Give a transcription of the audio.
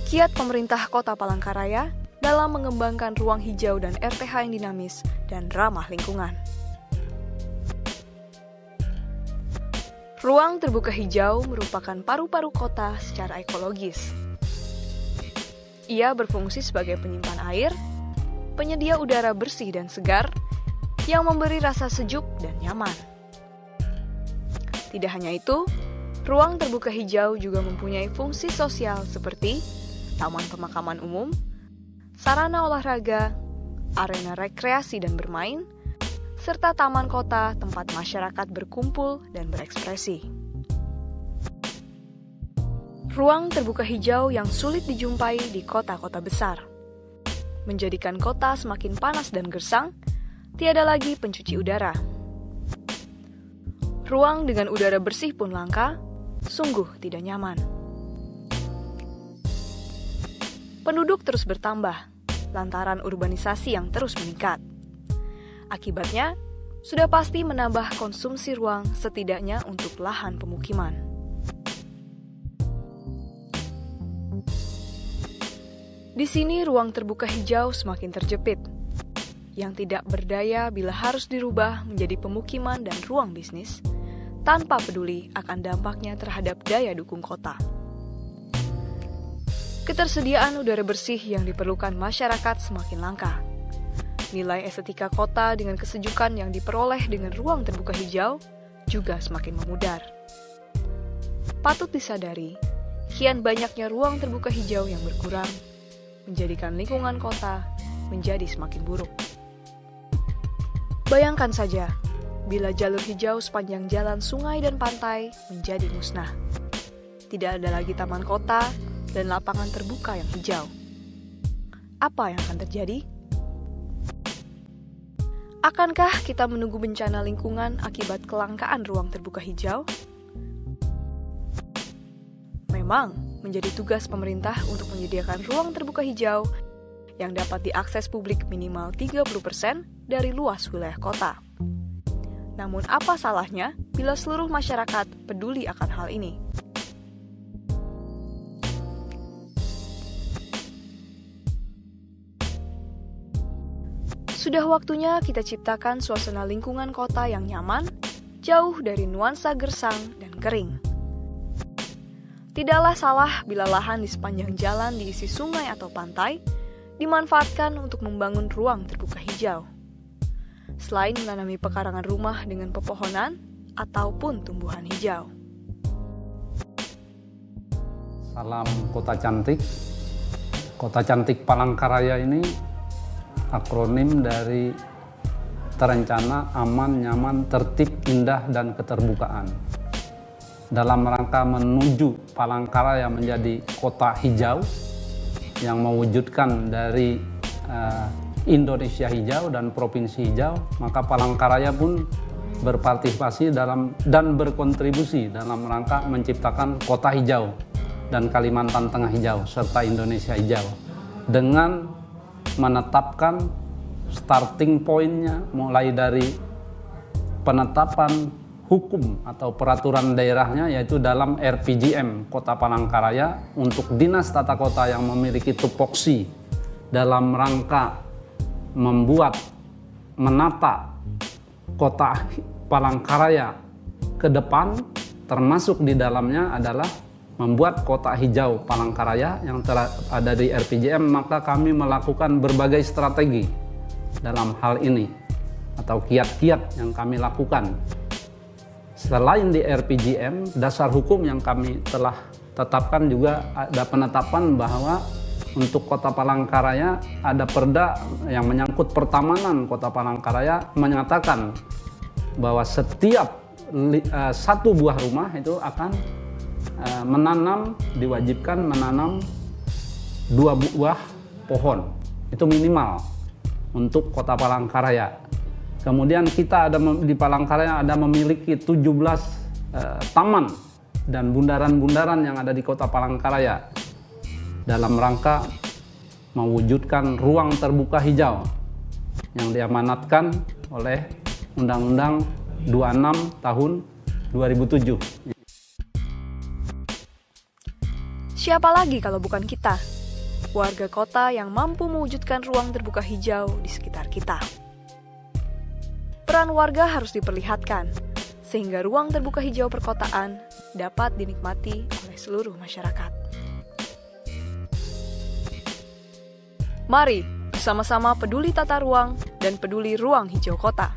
Kiat pemerintah Kota Palangkaraya dalam mengembangkan ruang hijau dan RTH yang dinamis dan ramah lingkungan. Ruang terbuka hijau merupakan paru-paru kota secara ekologis. Ia berfungsi sebagai penyimpan air, penyedia udara bersih dan segar, yang memberi rasa sejuk dan nyaman. Tidak hanya itu, ruang terbuka hijau juga mempunyai fungsi sosial seperti taman pemakaman umum, sarana olahraga, arena rekreasi dan bermain, serta taman kota tempat masyarakat berkumpul dan berekspresi. Ruang terbuka hijau yang sulit dijumpai di kota-kota besar menjadikan kota semakin panas dan gersang, tiada lagi pencuci udara. Ruang dengan udara bersih pun langka, sungguh tidak nyaman. Penduduk terus bertambah lantaran urbanisasi yang terus meningkat. Akibatnya, sudah pasti menambah konsumsi ruang setidaknya untuk lahan pemukiman. Di sini ruang terbuka hijau semakin terjepit, yang tidak berdaya bila harus dirubah menjadi pemukiman dan ruang bisnis, tanpa peduli akan dampaknya terhadap daya dukung kota. Ketersediaan udara bersih yang diperlukan masyarakat semakin langka. Nilai estetika kota dengan kesejukan yang diperoleh dengan ruang terbuka hijau juga semakin memudar. Patut disadari, kian banyaknya ruang terbuka hijau yang berkurang, menjadikan lingkungan kota menjadi semakin buruk. Bayangkan saja, bila jalur hijau sepanjang jalan sungai dan pantai menjadi musnah. Tidak ada lagi taman kota dan lapangan terbuka yang hijau. Apa yang akan terjadi? Akankah kita menunggu bencana lingkungan akibat kelangkaan ruang terbuka hijau? Memang menjadi tugas pemerintah untuk menyediakan ruang terbuka hijau yang dapat diakses publik minimal 30% dari luas wilayah kota. Namun apa salahnya bila seluruh masyarakat peduli akan hal ini? Sudah waktunya kita ciptakan suasana lingkungan kota yang nyaman, jauh dari nuansa gersang dan kering. Tidaklah salah bila lahan di sepanjang jalan diisi sungai atau pantai, dimanfaatkan untuk membangun ruang terbuka hijau. Selain menanami pekarangan rumah dengan pepohonan ataupun tumbuhan hijau. Salam Kota Cantik. Kota Cantik Palangkaraya ini akronim dari terencana, aman, nyaman, tertib, indah, dan keterbukaan. Dalam rangka menuju Palangkaraya menjadi kota hijau yang mewujudkan dari Indonesia hijau dan provinsi hijau, maka Palangkaraya pun berpartisipasi dan berkontribusi dalam rangka menciptakan kota hijau dan Kalimantan Tengah hijau serta Indonesia hijau dengan menetapkan starting point-nya mulai dari penetapan hukum atau peraturan daerahnya, yaitu dalam RPJM Kota Palangkaraya untuk Dinas Tata Kota yang memiliki tupoksi dalam rangka menata Kota Palangkaraya ke depan, termasuk di dalamnya adalah membuat kota hijau Palangkaraya yang ada di RPJM. Maka kami melakukan berbagai strategi dalam hal ini atau kiat-kiat yang kami lakukan. Selain di RPJM, dasar hukum yang kami telah tetapkan juga ada penetapan bahwa untuk Kota Palangkaraya ada perda yang menyangkut pertamanan Kota Palangkaraya menyatakan bahwa setiap satu buah rumah itu akan diwajibkan menanam 2 buah pohon. Itu minimal untuk Kota Palangkaraya. Kemudian kita di Palangkaraya ada memiliki 17 taman dan bundaran-bundaran yang ada di Kota Palangkaraya dalam rangka mewujudkan ruang terbuka hijau yang diamanatkan oleh Undang-Undang 26 tahun 2007. Siapa lagi kalau bukan kita? warga kota yang mampu mewujudkan ruang terbuka hijau di sekitar kita. Peran warga harus diperlihatkan, sehingga ruang terbuka hijau perkotaan dapat dinikmati oleh seluruh masyarakat. Mari bersama-sama peduli tata ruang dan peduli ruang hijau kota.